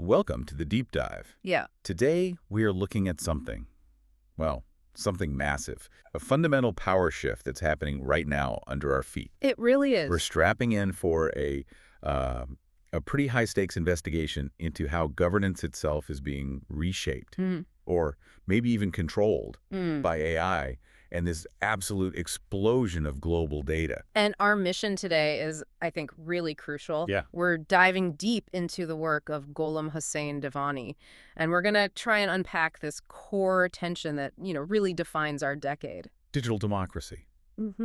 Welcome to the deep dive. Yeah. Today, we are looking at something massive, a fundamental power shift that's happening right now under our feet. It really is. We're strapping in for a pretty high-stakes investigation into how governance itself is being reshaped or maybe even controlled by AI and this absolute explosion of global data. And our mission today is, I think, really crucial. Yeah. We're diving deep into the work of Gholam Hussein Davani, and we're going to try and unpack this core tension that, really defines our decade. Digital democracy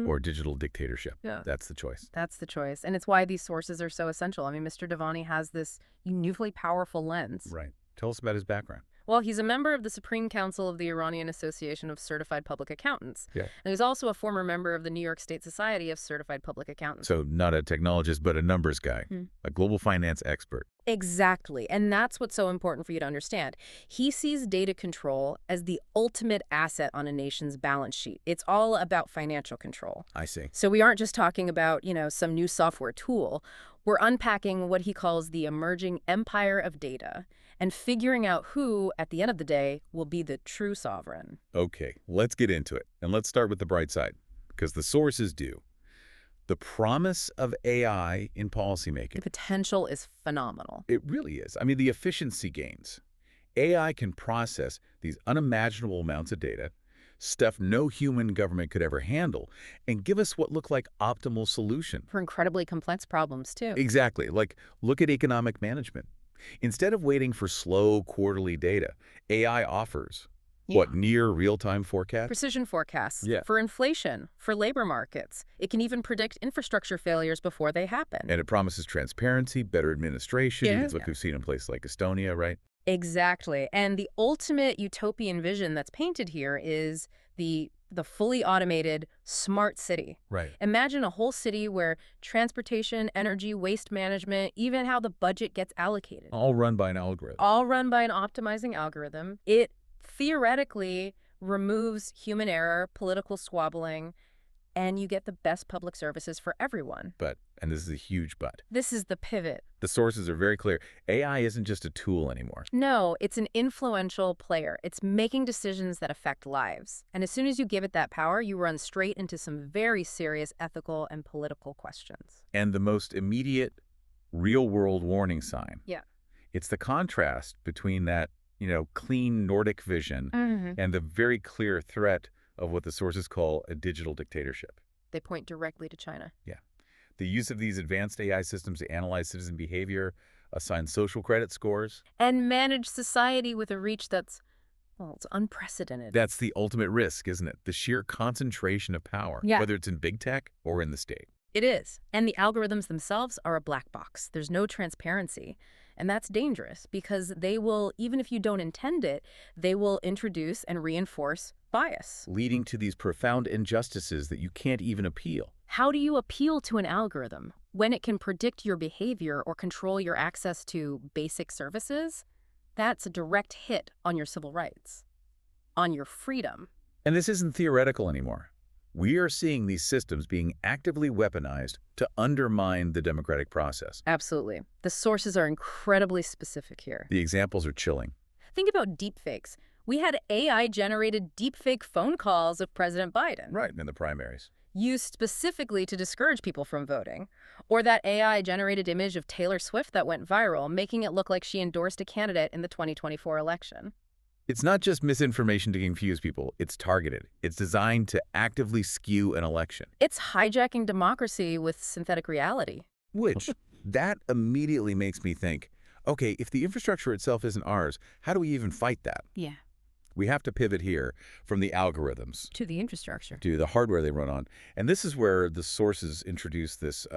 or digital dictatorship. Yeah. That's the choice. That's the choice. And it's why these sources are so essential. I mean, Mr. Davani has this uniquely powerful lens. Right. Tell us about his background. Well, he's a member of the Supreme Council of the Iranian Association of Certified Public Accountants. Yeah. And he's also a former member of the New York State Society of Certified Public Accountants. So not a technologist, but a numbers guy, a global finance expert. Exactly. And that's what's so important for you to understand. He sees data control as the ultimate asset on a nation's balance sheet. It's all about financial control. I see. So we aren't just talking about, some new software tool. We're unpacking what he calls the emerging empire of data and figuring out who, at the end of the day, will be the true sovereign. Okay, let's get into it. And let's start with the bright side, because the sources do. The promise of AI in policymaking. The potential is phenomenal. It really is. I mean, the efficiency gains. AI can process these unimaginable amounts of data, stuff no human government could ever handle, and give us what look like optimal solution. For incredibly complex problems, too. Exactly. Like, look at economic management. Instead of waiting for slow quarterly data, AI offers, near real-time forecasts? Precision forecasts. Yeah. For inflation, for labor markets. It can even predict infrastructure failures before they happen. And it promises transparency, better administration. Yeah. It's what we've seen in places like Estonia, right? Exactly. And the ultimate utopian vision that's painted here is the fully automated smart city. Right. Imagine a whole city where transportation, energy, waste management, even how the budget gets allocated. All run by an algorithm. All run by an optimizing algorithm. It theoretically removes human error, political squabbling, and you get the best public services for everyone. But, and this is a huge but, This is the pivot. the sources are very clear. AI isn't just a tool anymore. No, it's an influential player. It's making decisions that affect lives. And as soon as you give it that power, you run straight into some very serious ethical and political questions. And the most immediate real-world warning sign. Yeah. It's the contrast between that, clean Nordic vision and the very clear threat of what the sources call a digital dictatorship. They point directly to China. Yeah. The use of these advanced AI systems to analyze citizen behavior, assign social credit scores. And manage society with a reach that's, it's unprecedented. That's the ultimate risk, isn't it? The sheer concentration of power, Yeah. whether it's in big tech or in the state. It is. And the algorithms themselves are a black box. There's no transparency. And that's dangerous because they will, even if you don't intend it, they will introduce and reinforce bias. Leading to these profound injustices that you can't even appeal. How do you appeal to an algorithm when it can predict your behavior or control your access to basic services? That's a direct hit on your civil rights, on your freedom. And this isn't theoretical anymore. We are seeing these systems being actively weaponized to undermine the democratic process. Absolutely. The sources are incredibly specific here. The examples are chilling. Think about deepfakes. We had AI-generated deepfake phone calls of President Biden. Right, in the primaries. Used specifically to discourage people from voting. Or that AI-generated image of Taylor Swift that went viral, making it look like she endorsed a candidate in the 2024 election. It's not just misinformation to confuse people. It's targeted. It's designed to actively skew an election. It's hijacking democracy with synthetic reality. Which, that immediately makes me think, okay, if the infrastructure itself isn't ours, how do we even fight that? Yeah. We have to pivot here from the algorithms To the infrastructure. to the hardware they run on. And this is where the sources introduce this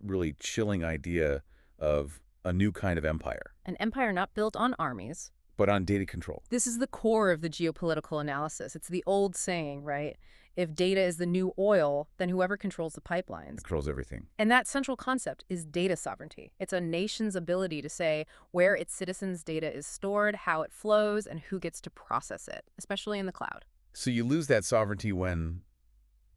really chilling idea of a new kind of empire, An empire not built on armies. but on data control. This is the core of the geopolitical analysis. It's the old saying, right? If data is the new oil, then whoever controls the pipelines. Controls everything. And that central concept is data sovereignty. It's a nation's ability to say where its citizens' data is stored, how it flows, and who gets to process it, especially in the cloud. So you lose that sovereignty when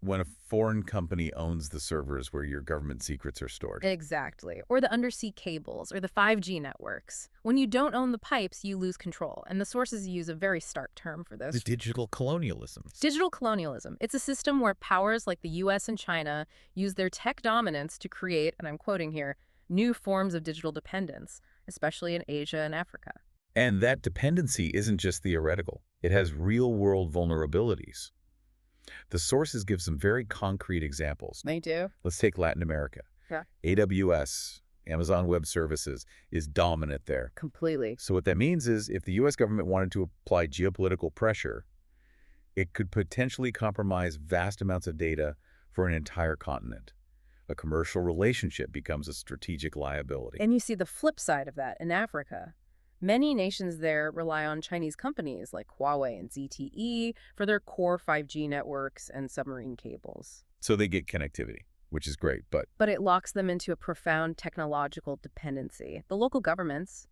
when a foreign company owns the servers where your government secrets are stored. Exactly. Or the undersea cables, or the 5G networks. When you don't own the pipes, you lose control. And the sources use a very stark term for this. The digital colonialism. Digital colonialism. It's a system where powers like the US and China use their tech dominance to create, and I'm quoting here, new forms of digital dependence, especially in Asia and Africa. And that dependency isn't just theoretical. It has real-world vulnerabilities. The sources give some very concrete examples. They do. Let's take Latin America. Yeah. AWS, Amazon Web Services, is dominant there. Completely. So what that means is if the U.S. government wanted to apply geopolitical pressure, it could potentially compromise vast amounts of data for an entire continent. A commercial relationship becomes a strategic liability. And you see the flip side of that in Africa. Many nations there rely on Chinese companies like Huawei and ZTE for their core 5G networks and submarine cables. So they get connectivity, which is great, but it locks them into a profound technological dependency. The local governments,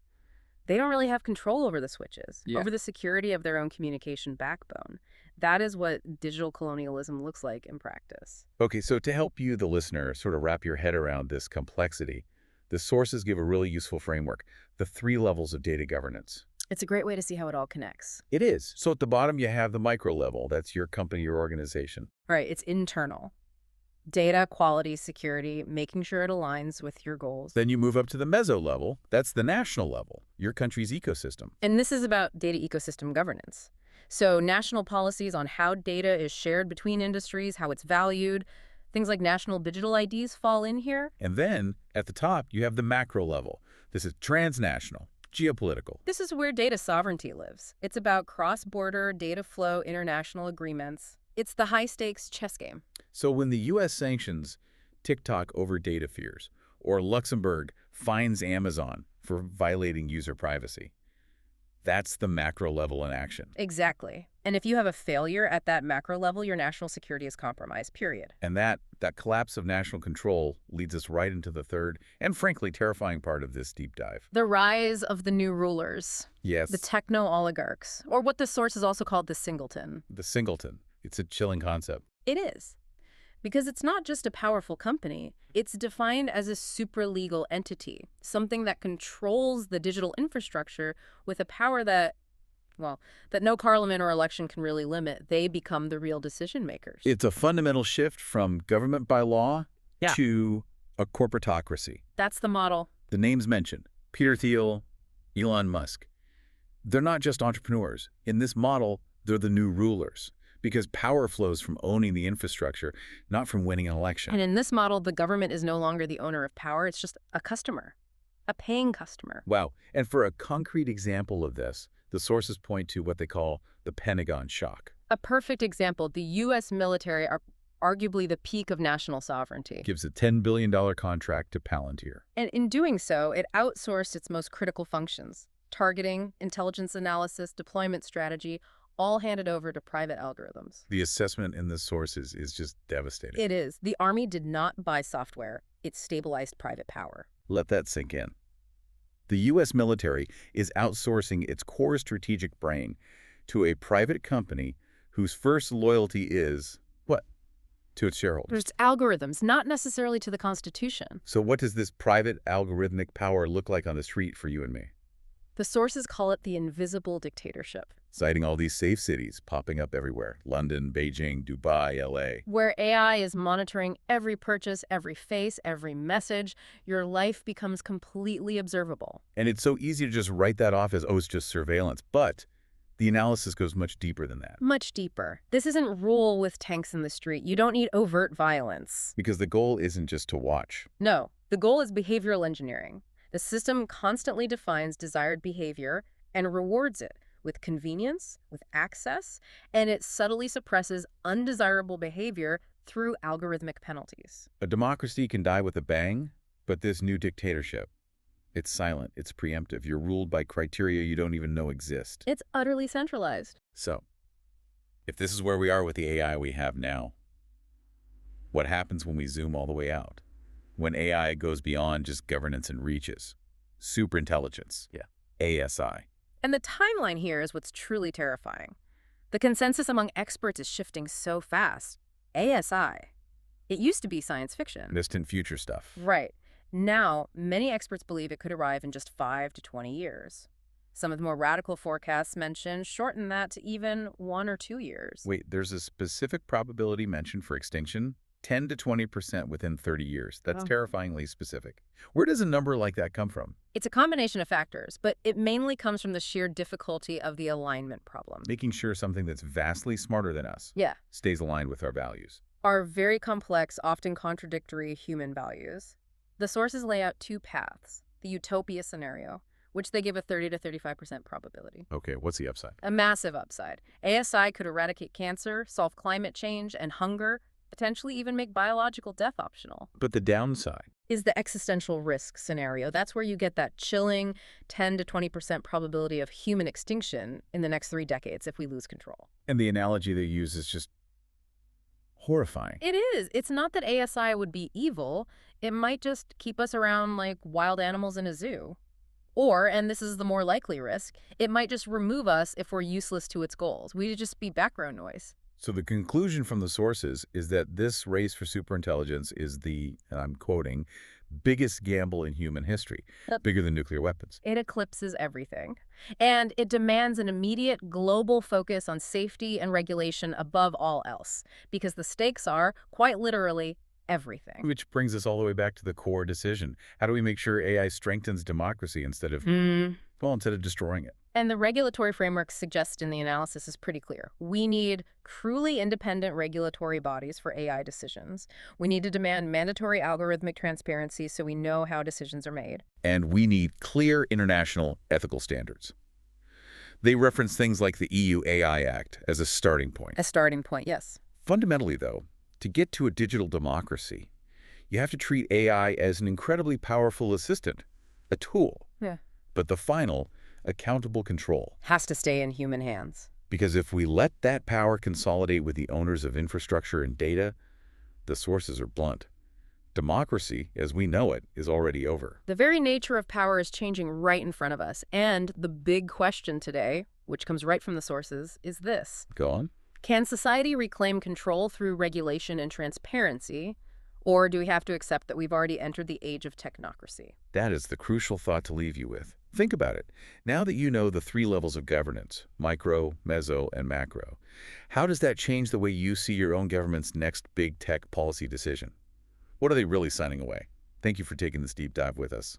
they don't really have control over the switches, over the security of their own communication backbone. That is what digital colonialism looks like in practice. Okay, so to help you, the listener, sort of wrap your head around this complexity, the sources give a really useful framework, the 3 levels of data governance. It's a great way to see how it all connects. It is. So at the bottom, you have the micro level. That's your company, your organization. Right, it's internal. Data, quality, security, making sure it aligns with your goals. Then you move up to the meso level. That's the national level, your country's ecosystem. And this is about data ecosystem governance. So national policies on how data is shared between industries, how it's valued. Things like national digital IDs fall in here. And then, at the top, you have the macro level. This is transnational, geopolitical. This is where data sovereignty lives. It's about cross-border data flow international agreements. It's the high-stakes chess game. So when the U.S. sanctions TikTok over data fears, or Luxembourg fines Amazon for violating user privacy, that's the macro level in action. Exactly. And if you have a failure at that macro level, your national security is compromised, period. And that collapse of national control leads us right into the third and, frankly, terrifying part of this deep dive. The rise of the new rulers. Yes. The techno-oligarchs, or what the source is also called the singleton. The singleton. It's a chilling concept. It is. Because it's not just a powerful company, it's defined as a supralegal entity, something that controls the digital infrastructure with a power that no parliament or election can really limit. They become the real decision makers. It's a fundamental shift from government by law to a corporatocracy. That's the model. The names mentioned, Peter Thiel, Elon Musk, they're not just entrepreneurs. In this model, they're the new rulers. Because power flows from owning the infrastructure, not from winning an election. And in this model, the government is no longer the owner of power. It's just a customer, a paying customer. Wow. And for a concrete example of this, the sources point to what they call the Pentagon shock. A perfect example. The U.S. military are arguably the peak of national sovereignty. Gives a $10 billion contract to Palantir. And in doing so, it outsourced its most critical functions. Targeting, intelligence analysis, deployment strategy, all handed over to private algorithms. The assessment in the sources is just devastating. It is. The Army did not buy software. It stabilized private power. Let that sink in. The U.S. military is outsourcing its core strategic brain to a private company whose first loyalty is, what? To its shareholders. There's algorithms, not necessarily to the Constitution. So what does this private algorithmic power look like on the street for you and me? The sources call it the invisible dictatorship. Citing all these safe cities popping up everywhere. London, Beijing, Dubai, LA. Where AI is monitoring every purchase, every face, every message. Your life becomes completely observable. And it's so easy to just write that off as, oh, it's just surveillance. But the analysis goes much deeper than that. Much deeper. This isn't rule with tanks in the street. You don't need overt violence. Because the goal isn't just to watch. No. The goal is behavioral engineering. The system constantly defines desired behavior and rewards it with convenience, with access, and it subtly suppresses undesirable behavior through algorithmic penalties. A democracy can die with a bang, but this new dictatorship, it's silent, it's preemptive. You're ruled by criteria you don't even know exist. It's utterly centralized. So, if this is where we are with the AI we have now, what happens when we zoom all the way out? When AI goes beyond just governance and reaches? Superintelligence. ASI. And the timeline here is what's truly terrifying. The consensus among experts is shifting so fast. ASI. It used to be science fiction. Distant future stuff. Right. Now, many experts believe it could arrive in just 5 to 20 years. Some of the more radical forecasts mention shorten that to even 1 or 2 years. Wait, there's a specific probability mentioned for extinction? 10 to 20% within 30 years. That's terrifyingly specific. Where does a number like that come from? It's a combination of factors, but it mainly comes from the sheer difficulty of the alignment problem. Making sure something that's vastly smarter than us stays aligned with our values. Our very complex, often contradictory human values. The sources lay out 2 paths. The utopia scenario, which they give a 30 to 35% probability. Okay, what's the upside? A massive upside. ASI could eradicate cancer, solve climate change and hunger, potentially even make biological death optional. But the downside Is the existential risk scenario. That's where you get that chilling 10 to 20% probability of human extinction in the next 3 decades if we lose control. And the analogy they use is just horrifying. It is. It's not that ASI would be evil. It might just keep us around like wild animals in a zoo. Or, and this is the more likely risk, it might just remove us if we're useless to its goals. We'd just be background noise. So the conclusion from the sources is that this race for superintelligence is the, and I'm quoting, biggest gamble in human history, bigger than nuclear weapons. It eclipses everything. And it demands an immediate global focus on safety and regulation above all else, because the stakes are, quite literally, everything. Which brings us all the way back to the core decision. How do we make sure AI strengthens democracy instead of destroying it? And the regulatory framework suggested in the analysis is pretty clear. We need truly independent regulatory bodies for AI decisions. We need to demand mandatory algorithmic transparency so we know how decisions are made. And we need clear international ethical standards. They reference things like the EU AI Act as a starting point. A starting point, yes. Fundamentally, though, to get to a digital democracy, you have to treat AI as an incredibly powerful assistant, a tool. Yeah. But the final, accountable control Has to stay in human hands. Because if we let that power consolidate with the owners of infrastructure and data, the sources are blunt. Democracy, as we know it, is already over. The very nature of power is changing right in front of us. And the big question today, which comes right from the sources, is this. Go on. Can society reclaim control through regulation and transparency? Or do we have to accept that we've already entered the age of technocracy? That is the crucial thought to leave you with. Think about it. Now that you know the 3 levels of governance, micro, meso, and macro, how does that change the way you see your own government's next big tech policy decision? What are they really signing away? Thank you for taking this deep dive with us.